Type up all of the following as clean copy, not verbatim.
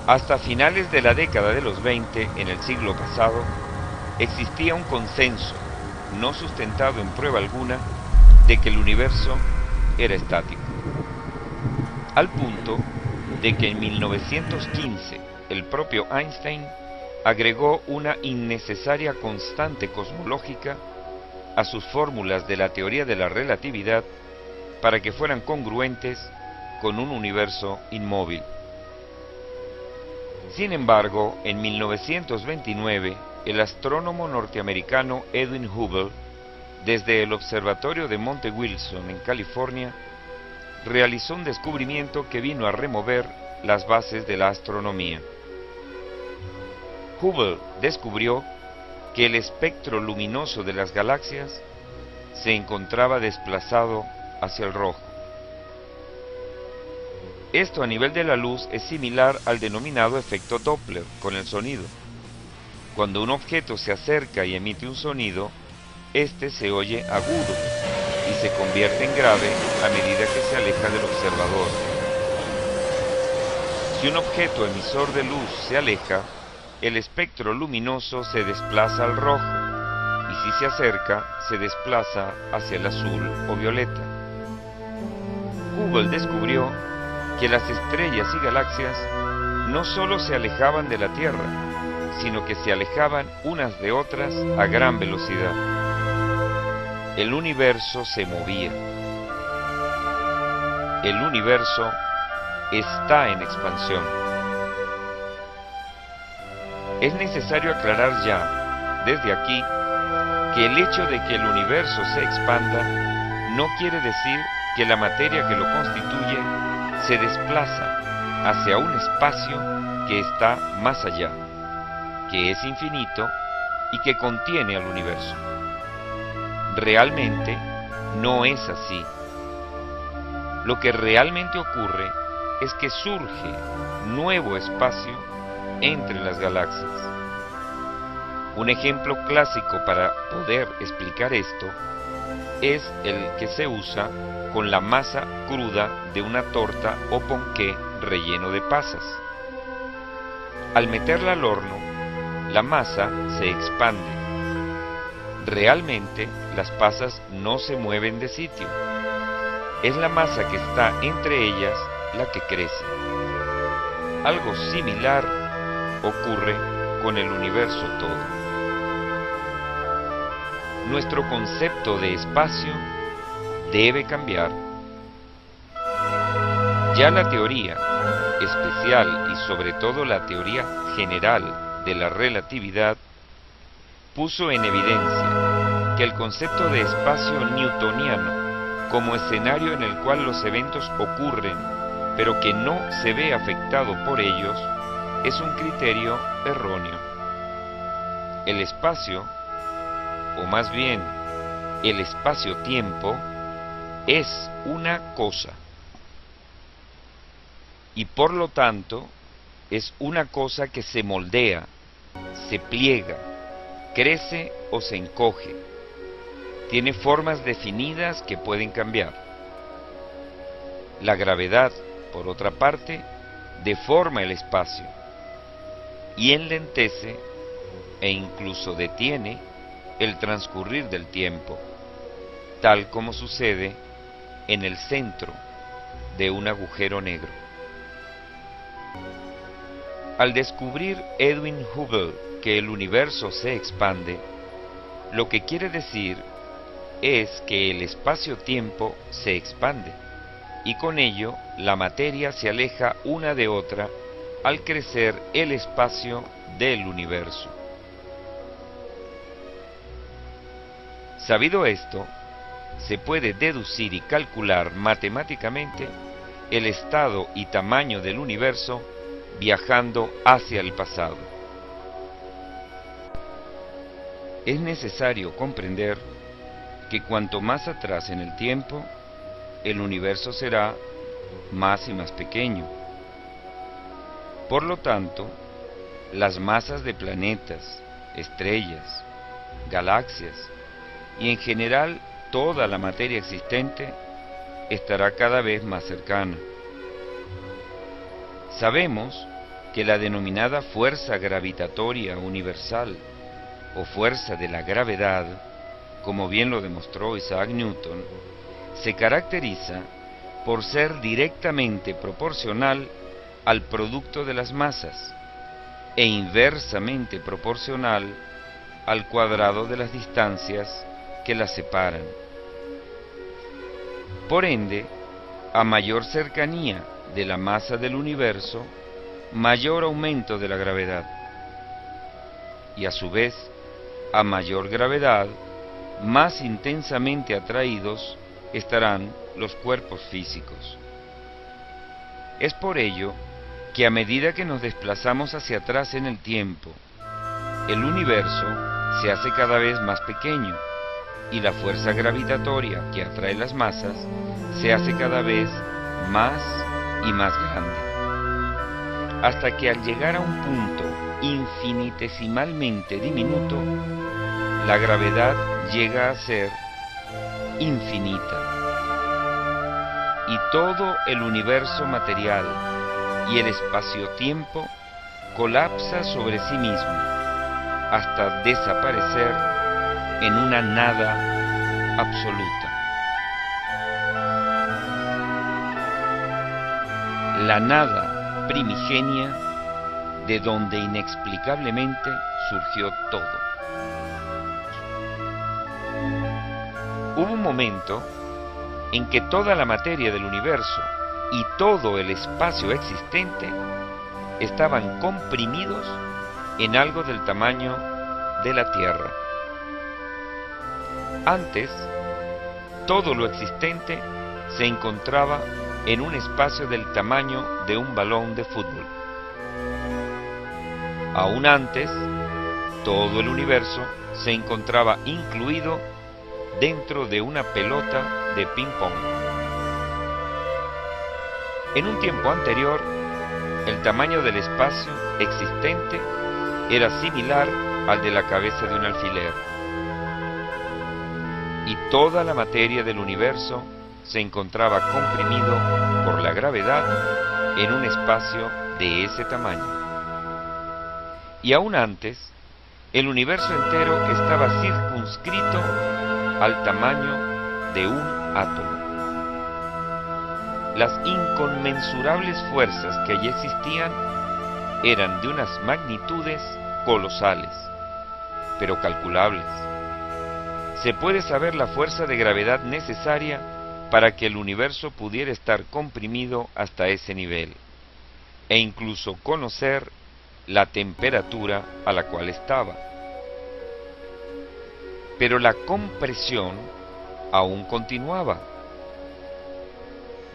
Hasta finales de la década de los 20 en el siglo pasado, existía un consenso, no sustentado en prueba alguna, de que el universo era estático. Al punto de que en 1915 el propio Einstein agregó una innecesaria constante cosmológica a sus fórmulas de la teoría de la relatividad para que fueran congruentes con un universo inmóvil. Sin embargo, en 1929, el astrónomo norteamericano Edwin Hubble, desde el observatorio de Monte Wilson en California, realizó un descubrimiento que vino a remover las bases de la astronomía. Hubble descubrió que el espectro luminoso de las galaxias se encontraba desplazado hacia el rojo. Esto a nivel de la luz es similar al denominado efecto Doppler con el sonido. Cuando un objeto se acerca y emite un sonido, este se oye agudo y se convierte en grave a medida que se aleja del observador. Si un objeto emisor de luz se aleja, el espectro luminoso se desplaza al rojo, y si se acerca, se desplaza hacia el azul o violeta. Hubble descubrió que las estrellas y galaxias no solo se alejaban de la Tierra, sino que se alejaban unas de otras a gran velocidad. El universo se movía. El universo está en expansión. Es necesario aclarar ya, desde aquí, que el hecho de que el universo se expanda no quiere decir que la materia que lo constituye se desplaza hacia un espacio que está más allá, que es infinito y que contiene al universo. Realmente no es así. Lo que realmente ocurre es que surge nuevo espacio entre las galaxias. Un ejemplo clásico para poder explicar esto es el que se usa con la masa cruda de una torta o ponqué relleno de pasas. Al meterla al horno, la masa se expande. Realmente, las pasas no se mueven de sitio. Es la masa que está entre ellas la que crece. Algo similar ocurre con el universo todo. Nuestro concepto de espacio debe cambiar. Ya la teoría especial y sobre todo la teoría general de la relatividad puso en evidencia que el concepto de espacio newtoniano como escenario en el cual los eventos ocurren pero que no se ve afectado por ellos es un criterio erróneo. El espacio, o más bien el espacio-tiempo, es una cosa y por lo tanto es una cosa que se moldea, se pliega, crece o se encoge, tiene formas definidas que pueden cambiar. La gravedad, por otra parte, deforma el espacio y enlentece e incluso detiene el transcurrir del tiempo, tal como sucede en el centro de un agujero negro. Al descubrir Edwin Hubble que el universo se expande, lo que quiere decir es que el espacio-tiempo se expande, y con ello la materia se aleja una de otra al crecer el espacio del universo. Sabido esto, se puede deducir y calcular matemáticamente el estado y tamaño del universo viajando hacia el pasado. Es necesario comprender que cuanto más atrás en el tiempo, el universo será más y más pequeño. Por lo tanto, las masas de planetas, estrellas, galaxias y en general toda la materia existente estará cada vez más cercana. Sabemos que la denominada fuerza gravitatoria universal o fuerza de la gravedad, como bien lo demostró Isaac Newton, se caracteriza por ser directamente proporcional al producto de las masas e inversamente proporcional al cuadrado de las distancias que las separan. Por ende, a mayor cercanía de la masa del universo, mayor aumento de la gravedad. Y a su vez, a mayor gravedad, más intensamente atraídos estarán los cuerpos físicos. Es por ello que a medida que nos desplazamos hacia atrás en el tiempo, el universo se hace cada vez más pequeño y la fuerza gravitatoria que atrae las masas se hace cada vez más y más grande, hasta que al llegar a un punto infinitesimalmente diminuto, la gravedad llega a ser infinita. Y todo el universo material y el espacio-tiempo colapsa sobre sí mismo, hasta desaparecer en una nada absoluta. La nada primigenia de donde inexplicablemente surgió todo. Hubo un momento en que toda la materia del universo y todo el espacio existente estaban comprimidos en algo del tamaño de la Tierra. Antes, todo lo existente se encontraba en un espacio del tamaño de un balón de fútbol. Aún antes, todo el universo se encontraba incluido dentro de una pelota de ping-pong. En un tiempo anterior, el tamaño del espacio existente era similar al de la cabeza de un alfiler. Y toda la materia del universo se encontraba comprimido por la gravedad en un espacio de ese tamaño. Y aún antes, el universo entero estaba circunscrito al tamaño de un átomo. Las inconmensurables fuerzas que allí existían eran de unas magnitudes colosales, pero calculables. Se puede saber la fuerza de gravedad necesaria para que el universo pudiera estar comprimido hasta ese nivel, e incluso conocer la temperatura a la cual estaba. Pero la compresión aún continuaba.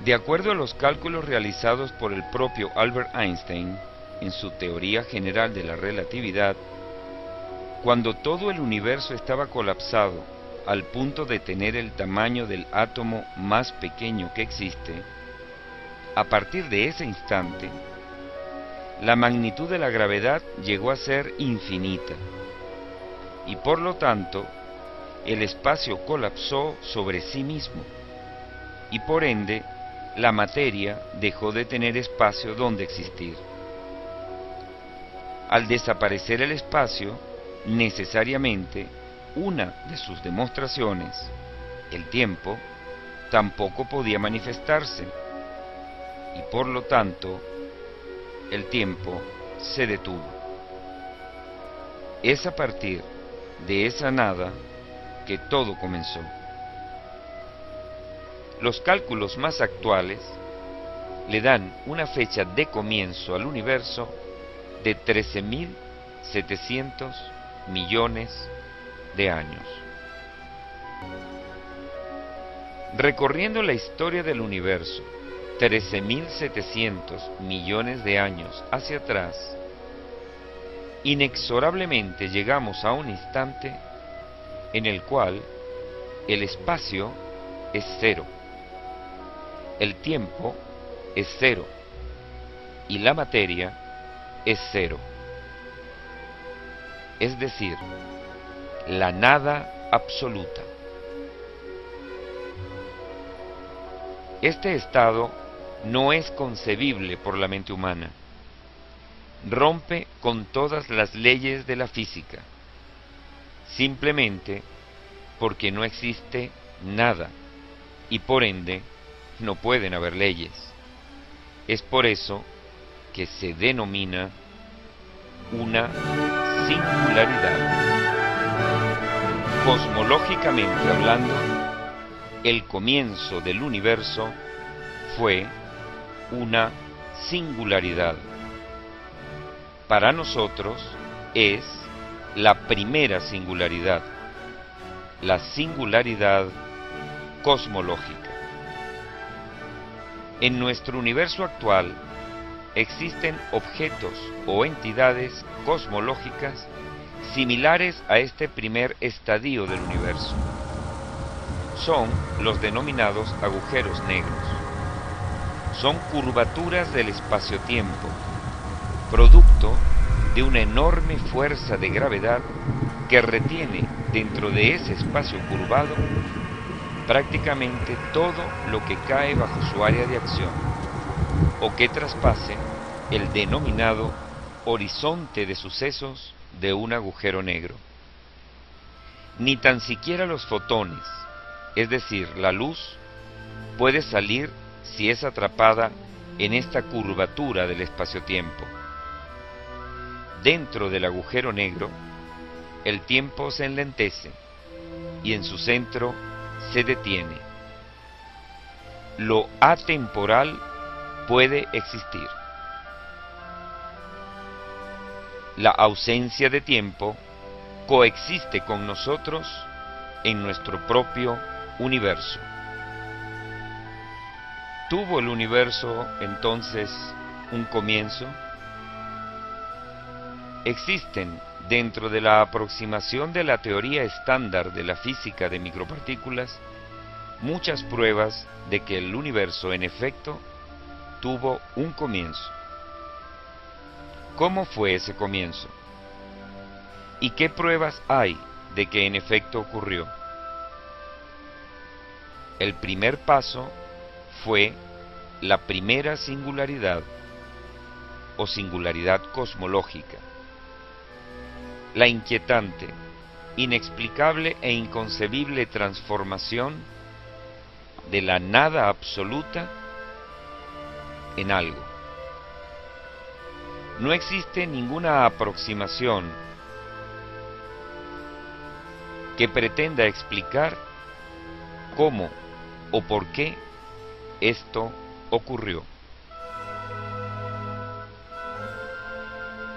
De acuerdo a los cálculos realizados por el propio Albert Einstein en su teoría general de la relatividad, cuando todo el universo estaba colapsado al punto de tener el tamaño del átomo más pequeño que existe, a partir de ese instante, la magnitud de la gravedad llegó a ser infinita, y por lo tanto, el espacio colapsó sobre sí mismo, y por ende, la materia dejó de tener espacio donde existir. Al desaparecer el espacio, necesariamente, una de sus demostraciones, el tiempo, tampoco podía manifestarse, y por lo tanto, el tiempo se detuvo. Es a partir de esa nada que todo comenzó. Los cálculos más actuales le dan una fecha de comienzo al universo de 13.700 millones de años. Recorriendo la historia del universo 13.700 millones de años hacia atrás, inexorablemente llegamos a un instante en el cual el espacio es cero, el tiempo es cero y la materia es cero. Es decir, la nada absoluta. Este estado no es concebible por la mente humana, rompe con todas las leyes de la física, simplemente porque no existe nada y por ende no pueden haber leyes. Es por eso que se denomina una singularidad. Cosmológicamente hablando, el comienzo del universo fue una singularidad. Para nosotros es la primera singularidad, la singularidad cosmológica. En nuestro universo actual existen objetos o entidades cosmológicas similares a este primer estadio del universo. Son los denominados agujeros negros. Son curvaturas del espacio-tiempo, producto de una enorme fuerza de gravedad que retiene dentro de ese espacio curvado prácticamente todo lo que cae bajo su área de acción, o que traspase el denominado horizonte de sucesos de un agujero negro. Ni tan siquiera los fotones, es decir, la luz, puede salir si es atrapada en esta curvatura del espacio-tiempo. Dentro del agujero negro, el tiempo se enlentece y en su centro se detiene. Lo atemporal puede existir. La ausencia de tiempo coexiste con nosotros en nuestro propio universo. ¿Tuvo el universo entonces un comienzo? Existen, dentro de la aproximación de la teoría estándar de la física de micropartículas, muchas pruebas de que el universo en efecto tuvo un comienzo. ¿Cómo fue ese comienzo? ¿Y qué pruebas hay de que en efecto ocurrió? El primer paso fue la primera singularidad o singularidad cosmológica. La inquietante, inexplicable e inconcebible transformación de la nada absoluta en algo. No existe ninguna aproximación que pretenda explicar cómo o por qué esto ocurrió.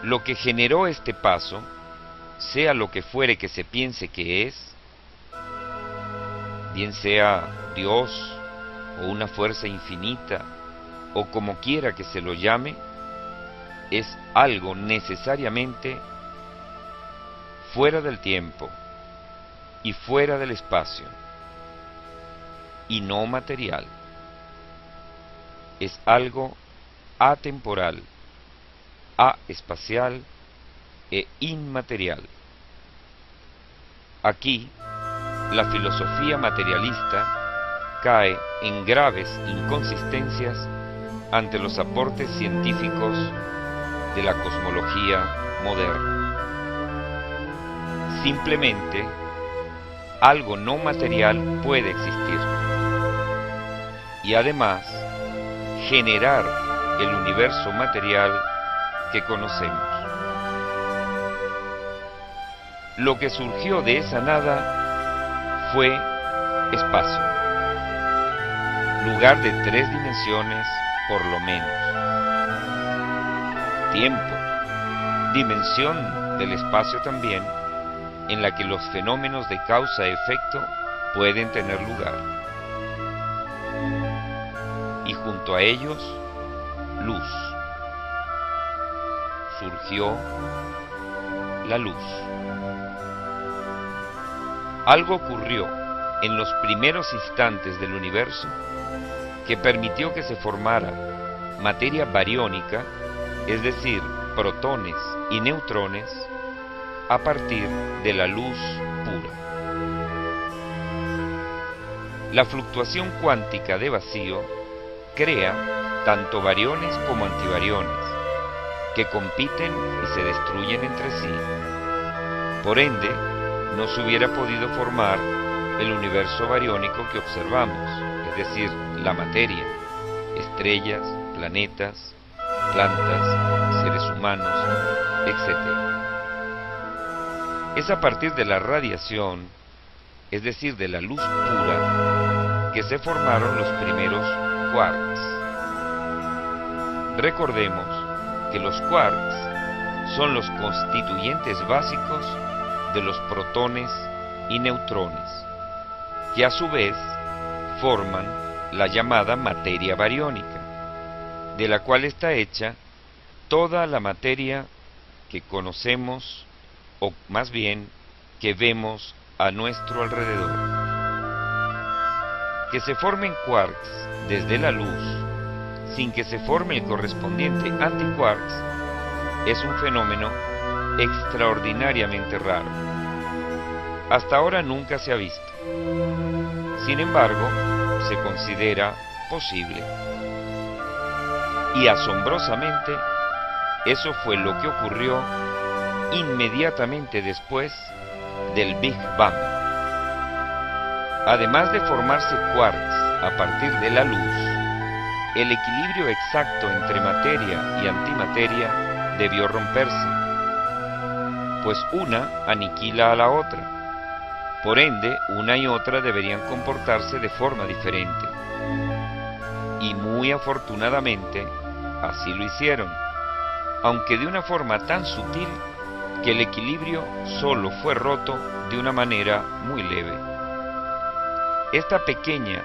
Lo que generó este paso, sea lo que fuere que se piense que es, bien sea Dios o una fuerza infinita o como quiera que se lo llame, es algo necesariamente fuera del tiempo y fuera del espacio y no material. Es algo atemporal, aespacial e inmaterial. Aquí, la filosofía materialista cae en graves inconsistencias ante los aportes científicos de la cosmología moderna. Simplemente, algo no material puede existir y además generar el universo material que conocemos. Lo que surgió de esa nada fue espacio, lugar de 3 dimensiones por lo menos. Tiempo, dimensión del espacio también, en la que los fenómenos de causa-efecto pueden tener lugar. Y junto a ellos, luz. Surgió la luz. Algo ocurrió en los primeros instantes del universo que permitió que se formara materia bariónica, es decir, protones y neutrones, a partir de la luz pura. La fluctuación cuántica de vacío crea tanto bariones como antibariones, que compiten y se destruyen entre sí. Por ende, no se hubiera podido formar el universo bariónico que observamos, es decir, la materia, estrellas, planetas, plantas, seres humanos, etc. Es a partir de la radiación, es decir, de la luz pura, que se formaron los primeros quarks. Recordemos que los quarks son los constituyentes básicos de los protones y neutrones, que a su vez forman la llamada materia bariónica, de la cual está hecha toda la materia que conocemos, o más bien que vemos a nuestro alrededor. Que se formen quarks desde la luz sin que se forme el correspondiente antiquarks es un fenómeno extraordinariamente raro. Hasta ahora nunca se ha visto. Sin embargo, se considera posible. Y asombrosamente, eso fue lo que ocurrió inmediatamente después del Big Bang. Además de formarse quarks a partir de la luz, el equilibrio exacto entre materia y antimateria debió romperse, pues una aniquila a la otra. Por ende, una y otra deberían comportarse de forma diferente. Y muy afortunadamente, así lo hicieron, aunque de una forma tan sutil que el equilibrio solo fue roto de una manera muy leve. Esta pequeña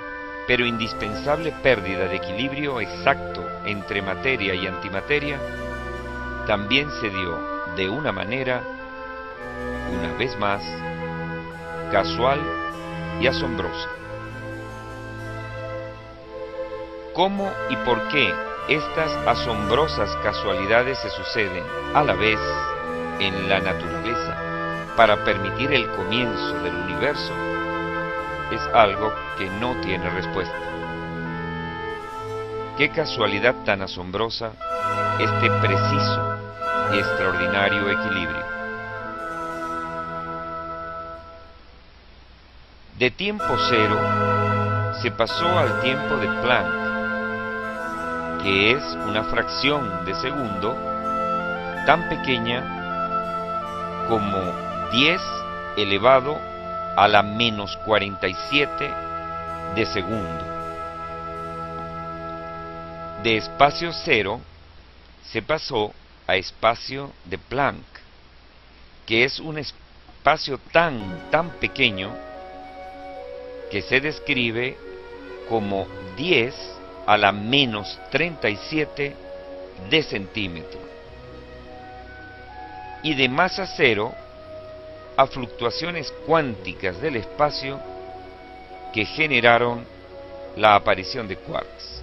pero indispensable pérdida de equilibrio exacto entre materia y antimateria también se dio de una manera, una vez más, casual y asombrosa. ¿Cómo y por qué estas asombrosas casualidades se suceden a la vez en la naturaleza para permitir el comienzo del universo? Es algo que no tiene respuesta. Qué casualidad tan asombrosa este preciso y extraordinario equilibrio. De tiempo cero se pasó al tiempo de Planck, que es una fracción de segundo tan pequeña como 10 elevado a la menos 47 de segundo. De espacio cero se pasó a espacio de Planck, que es un espacio tan pequeño que se describe como 10 a la menos 37 de centímetro. Y de masa cero a fluctuaciones cuánticas del espacio que generaron la aparición de quarks.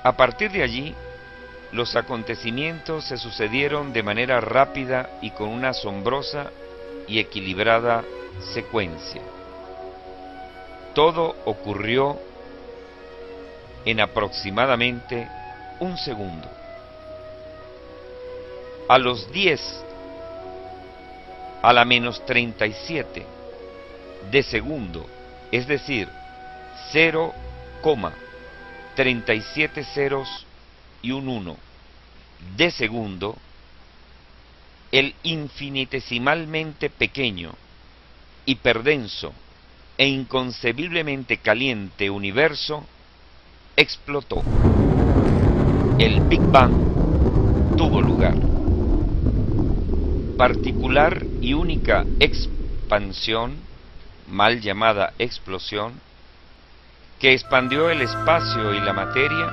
A partir de allí, los acontecimientos se sucedieron de manera rápida y con una asombrosa y equilibrada secuencia. Todo ocurrió en aproximadamente un segundo. A los 10 a la menos 37 de segundo, es decir, 0,37 ceros y un 1 de segundo, el infinitesimalmente pequeño, hiperdenso e inconcebiblemente caliente universo explotó. El Big Bang tuvo lugar. Particular y única expansión, mal llamada explosión, que expandió el espacio y la materia,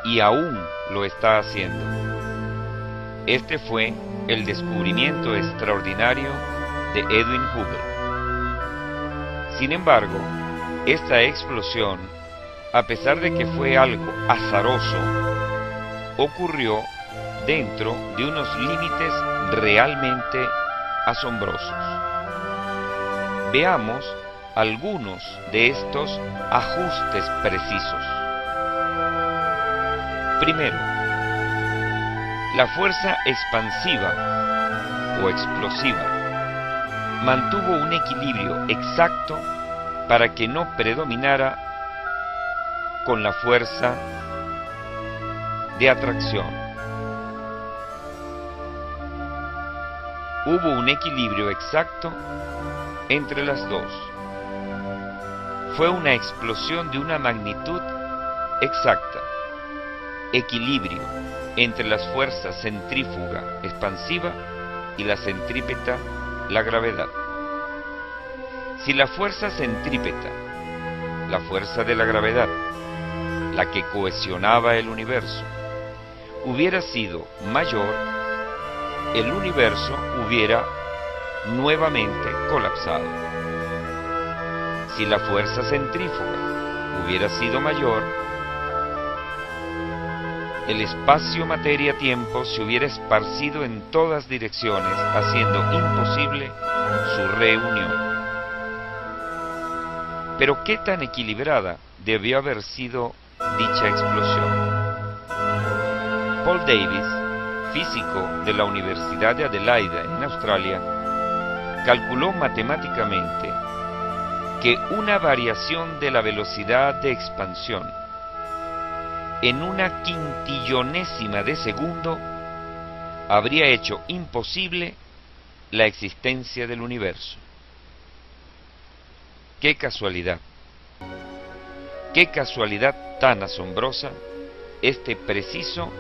y aún lo está haciendo. Este fue el descubrimiento extraordinario de Edwin Hubble. Sin embargo, esta explosión, a pesar de que fue algo azaroso, ocurrió dentro de unos límites realmente asombrosos. Veamos algunos de estos ajustes precisos. Primero, La fuerza expansiva o explosiva mantuvo un equilibrio exacto para que no predominara con la fuerza de atracción. Hubo un equilibrio exacto entre las dos. Fue una explosión de una magnitud exacta. Equilibrio entre las fuerzas centrífuga expansiva y la centrípeta, la gravedad. Si la fuerza centrípeta, la fuerza de la gravedad, la que cohesionaba el universo, hubiera sido mayor, el universo hubiera nuevamente colapsado. Si la fuerza centrífuga hubiera sido mayor, el espacio materia-tiempo se hubiera esparcido en todas direcciones, haciendo imposible su reunión. Pero ¿qué tan equilibrada debió haber sido dicha explosión? Paul Davies, físico de la Universidad de Adelaida en Australia, calculó matemáticamente que una variación de la velocidad de expansión en una quintillonésima de segundo habría hecho imposible la existencia del universo. ¡Qué casualidad! ¡Qué casualidad tan asombrosa este preciso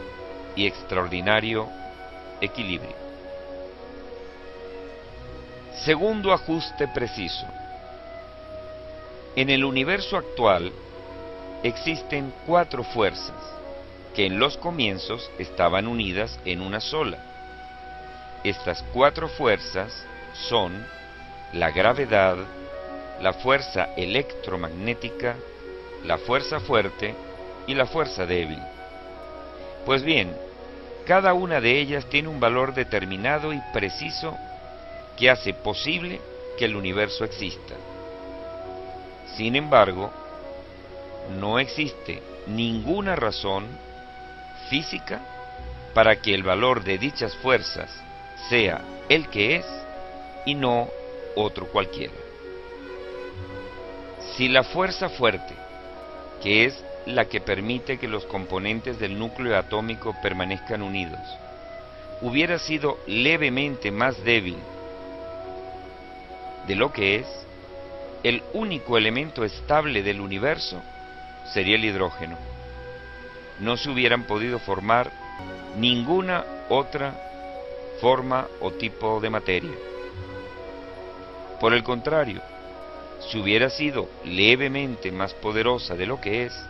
y extraordinario equilibrio! Segundo ajuste preciso. En el universo actual existen 4 fuerzas que en los comienzos estaban unidas en una sola. Estas 4 fuerzas son la gravedad, la fuerza electromagnética, la fuerza fuerte y la fuerza débil. Pues bien, cada una de ellas tiene un valor determinado y preciso que hace posible que el universo exista. Sin embargo, no existe ninguna razón física para que el valor de dichas fuerzas sea el que es y no otro cualquiera. Si la fuerza fuerte, que es la que permite que los componentes del núcleo atómico permanezcan unidos, hubiera sido levemente más débil de lo que es, el único elemento estable del universo sería el hidrógeno. No se hubieran podido formar ninguna otra forma o tipo de materia. Por el contrario, si hubiera sido levemente más poderosa de lo que es,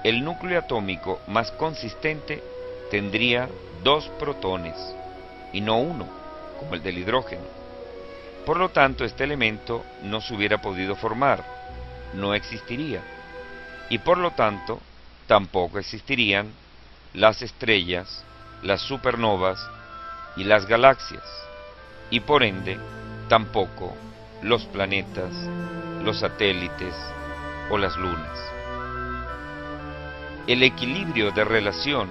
el núcleo atómico más consistente tendría 2 protones y no 1, como el del hidrógeno. Por lo tanto, este elemento no se hubiera podido formar, no existiría, y por lo tanto, tampoco existirían las estrellas, las supernovas y las galaxias, y por ende, tampoco los planetas, los satélites o las lunas. El equilibrio de relación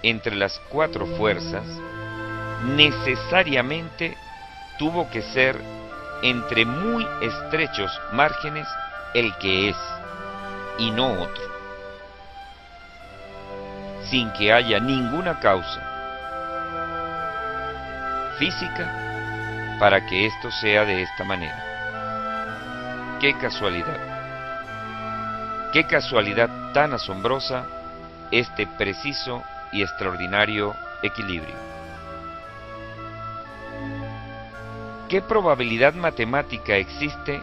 entre las 4 fuerzas necesariamente tuvo que ser entre muy estrechos márgenes el que es y no otro, sin que haya ninguna causa física para que esto sea de esta manera. ¡Qué casualidad! ¡Qué casualidad tan asombrosa este preciso y extraordinario equilibrio! ¿Qué probabilidad matemática existe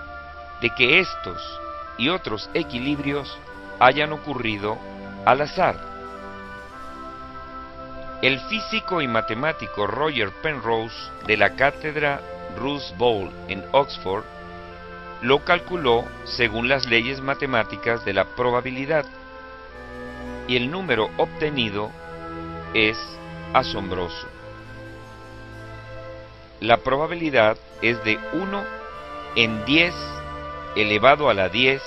de que estos y otros equilibrios hayan ocurrido al azar? El físico y matemático Roger Penrose, de la cátedra Russell Ball en Oxford, lo calculó según las leyes matemáticas de la probabilidad, y el número obtenido es asombroso. La probabilidad es de 1 en 10 elevado a la 10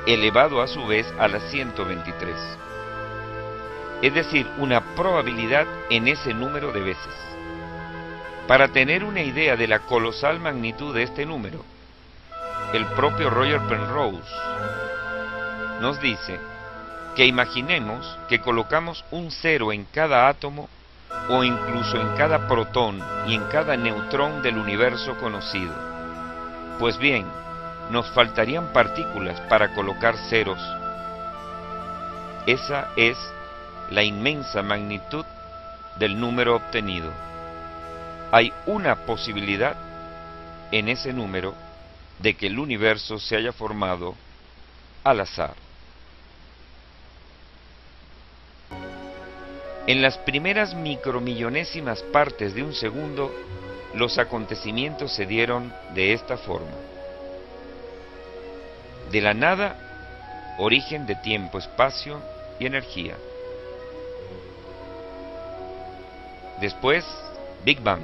elevado a su vez a la 123. es decir, una probabilidad en ese número de veces. Para tener una idea de la colosal magnitud de este número, el propio Roger Penrose nos dice que imaginemos que colocamos un cero en cada átomo o incluso en cada protón y en cada neutrón del universo conocido. Pues bien, nos faltarían partículas para colocar ceros. Esa es la inmensa magnitud del número obtenido. Hay una posibilidad en ese número de que el universo se haya formado al azar. En las primeras micromillonésimas partes de un segundo, los acontecimientos se dieron de esta forma. De la nada, origen de tiempo, espacio y energía. Después, Big Bang.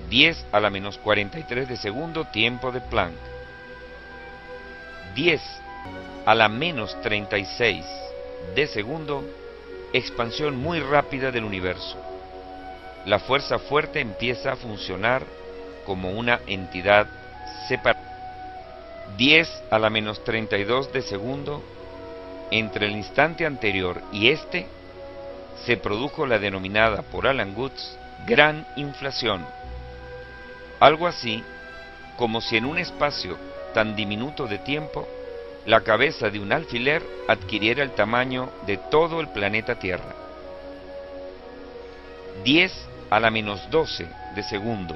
10 a la menos 43 de segundo, tiempo de Planck. 10 a la menos 36 de segundo, expansión muy rápida del universo. La fuerza fuerte empieza a funcionar como una entidad separada. 10 a la menos 32 de segundo, entre el instante anterior y este, se produjo la denominada por Alan Guth gran inflación. Algo así como si en un espacio tan diminuto de tiempo, la cabeza de un alfiler adquiriera el tamaño de todo el planeta Tierra. 10 a la menos 12 de segundo,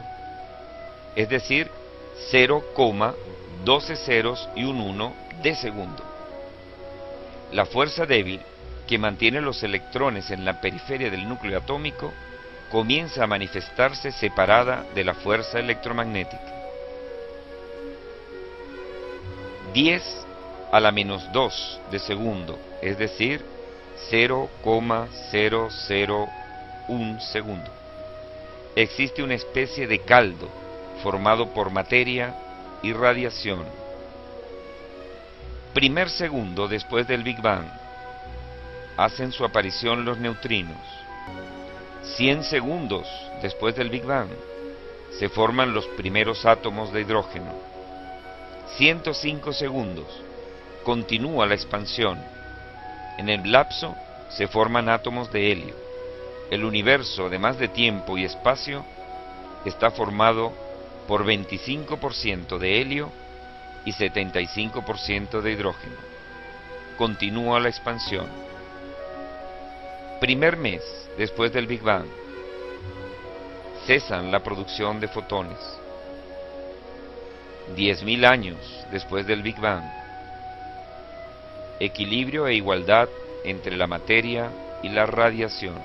es decir, 0,12 ceros y un 1 de segundo. La fuerza débil, que mantiene los electrones en la periferia del núcleo atómico, comienza a manifestarse separada de la fuerza electromagnética. 10 a la menos 2 de segundo, es decir, 0,001 segundo. Existe una especie de caldo formado por materia y radiación. Primer segundo después del Big Bang, hacen su aparición los neutrinos. 100 segundos después del Big Bang, se forman los primeros átomos de hidrógeno. 105 segundos, continúa la expansión. En el lapso se forman átomos de helio. El universo, además de tiempo y espacio, está formado por 25% de helio y 75% de hidrógeno. Continúa la expansión. Primer mes después del Big Bang, cesan la producción de fotones. 10.000 años después del Big Bang, equilibrio e igualdad entre la materia y la radiación.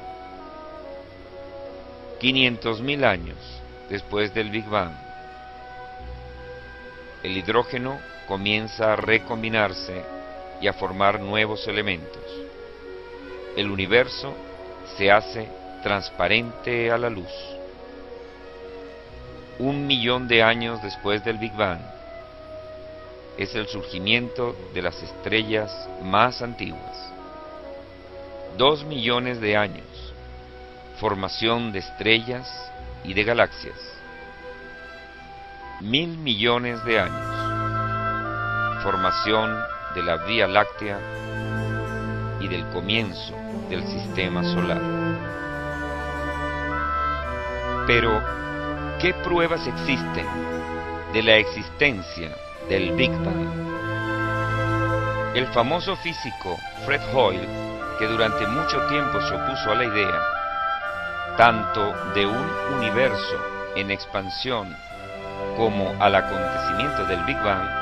500.000 años después del Big Bang, el hidrógeno comienza a recombinarse y a formar nuevos elementos. El universo se hace transparente a la luz. 1.000.000 de años después del Big Bang, es el surgimiento de las estrellas más antiguas. 2 millones de años, formación de estrellas y de galaxias. 1.000 millones de años, formación de la Vía Láctea y del comienzo del sistema solar. Pero, ¿qué pruebas existen de la existencia del Big Bang? El famoso físico Fred Hoyle, que durante mucho tiempo se opuso a la idea, tanto de un universo en expansión como al acontecimiento del Big Bang,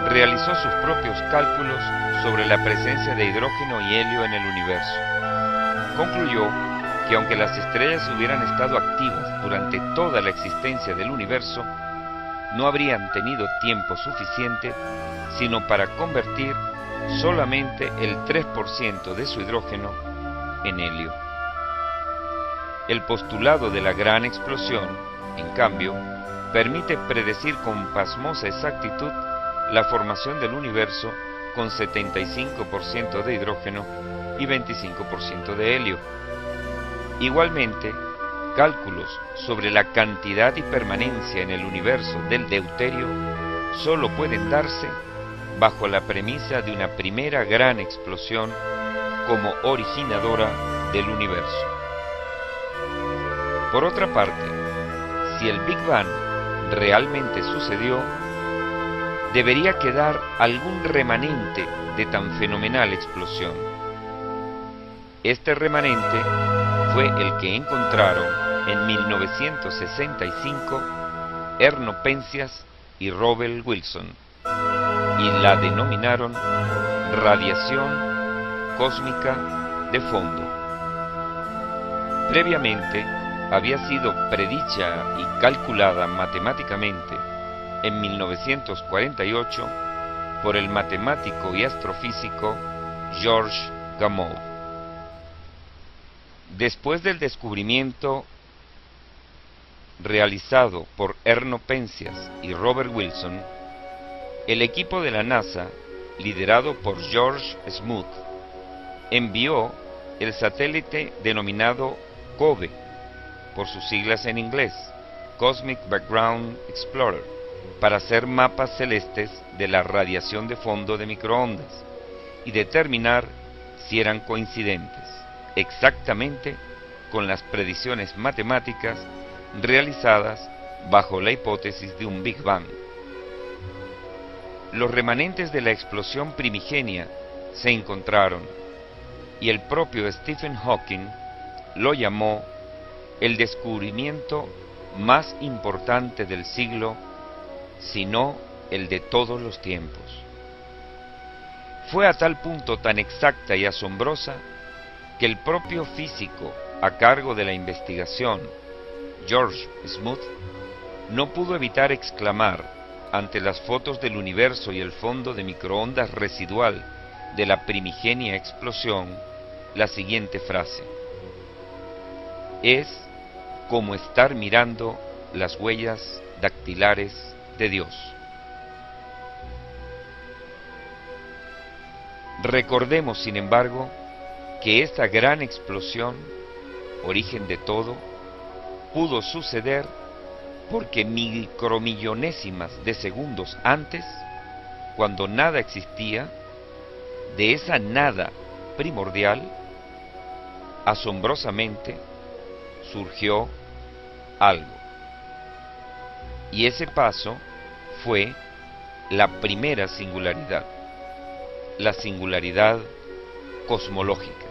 realizó sus propios cálculos sobre la presencia de hidrógeno y helio en el universo. Concluyó que aunque las estrellas hubieran estado activas durante toda la existencia del universo, no habrían tenido tiempo suficiente sino para convertir solamente el 3% de su hidrógeno en helio. El postulado de la gran explosión, en cambio, permite predecir con pasmosa exactitud la formación del universo con 75% de hidrógeno y 25% de helio. Igualmente, cálculos sobre la cantidad y permanencia en el universo del deuterio solo pueden darse bajo la premisa de una primera gran explosión como originadora del universo. Por otra parte, si el Big Bang realmente sucedió, debería quedar algún remanente de tan fenomenal explosión. Este remanente fue el que encontraron en 1965 Erno Penzias y Robert Wilson, y la denominaron radiación cósmica de fondo. Previamente había sido predicha y calculada matemáticamente en 1948 por el matemático y astrofísico Georges Gamow. Después del descubrimiento realizado por Erno Penzias y Robert Wilson, el equipo de la NASA, liderado por George Smoot, envió el satélite denominado COBE, por sus siglas en inglés, Cosmic Background Explorer, para hacer mapas celestes de la radiación de fondo de microondas y determinar si eran coincidentes exactamente con las predicciones matemáticas realizadas bajo la hipótesis de un Big Bang. Los remanentes de la explosión primigenia se encontraron y el propio Stephen Hawking lo llamó el descubrimiento más importante del siglo, si no el de todos los tiempos. Fue a tal punto tan exacta y asombrosa que el propio físico a cargo de la investigación, George Smoot, no pudo evitar exclamar ante las fotos del universo y el fondo de microondas residual de la primigenia explosión la siguiente frase: es como estar mirando las huellas dactilares de Dios. Recordemos, sin embargo, que esta gran explosión, origen de todo, pudo suceder porque micromillonésimas de segundos antes, cuando nada existía, de esa nada primordial, asombrosamente surgió algo. Y ese paso fue la primera singularidad, la singularidad cosmológica.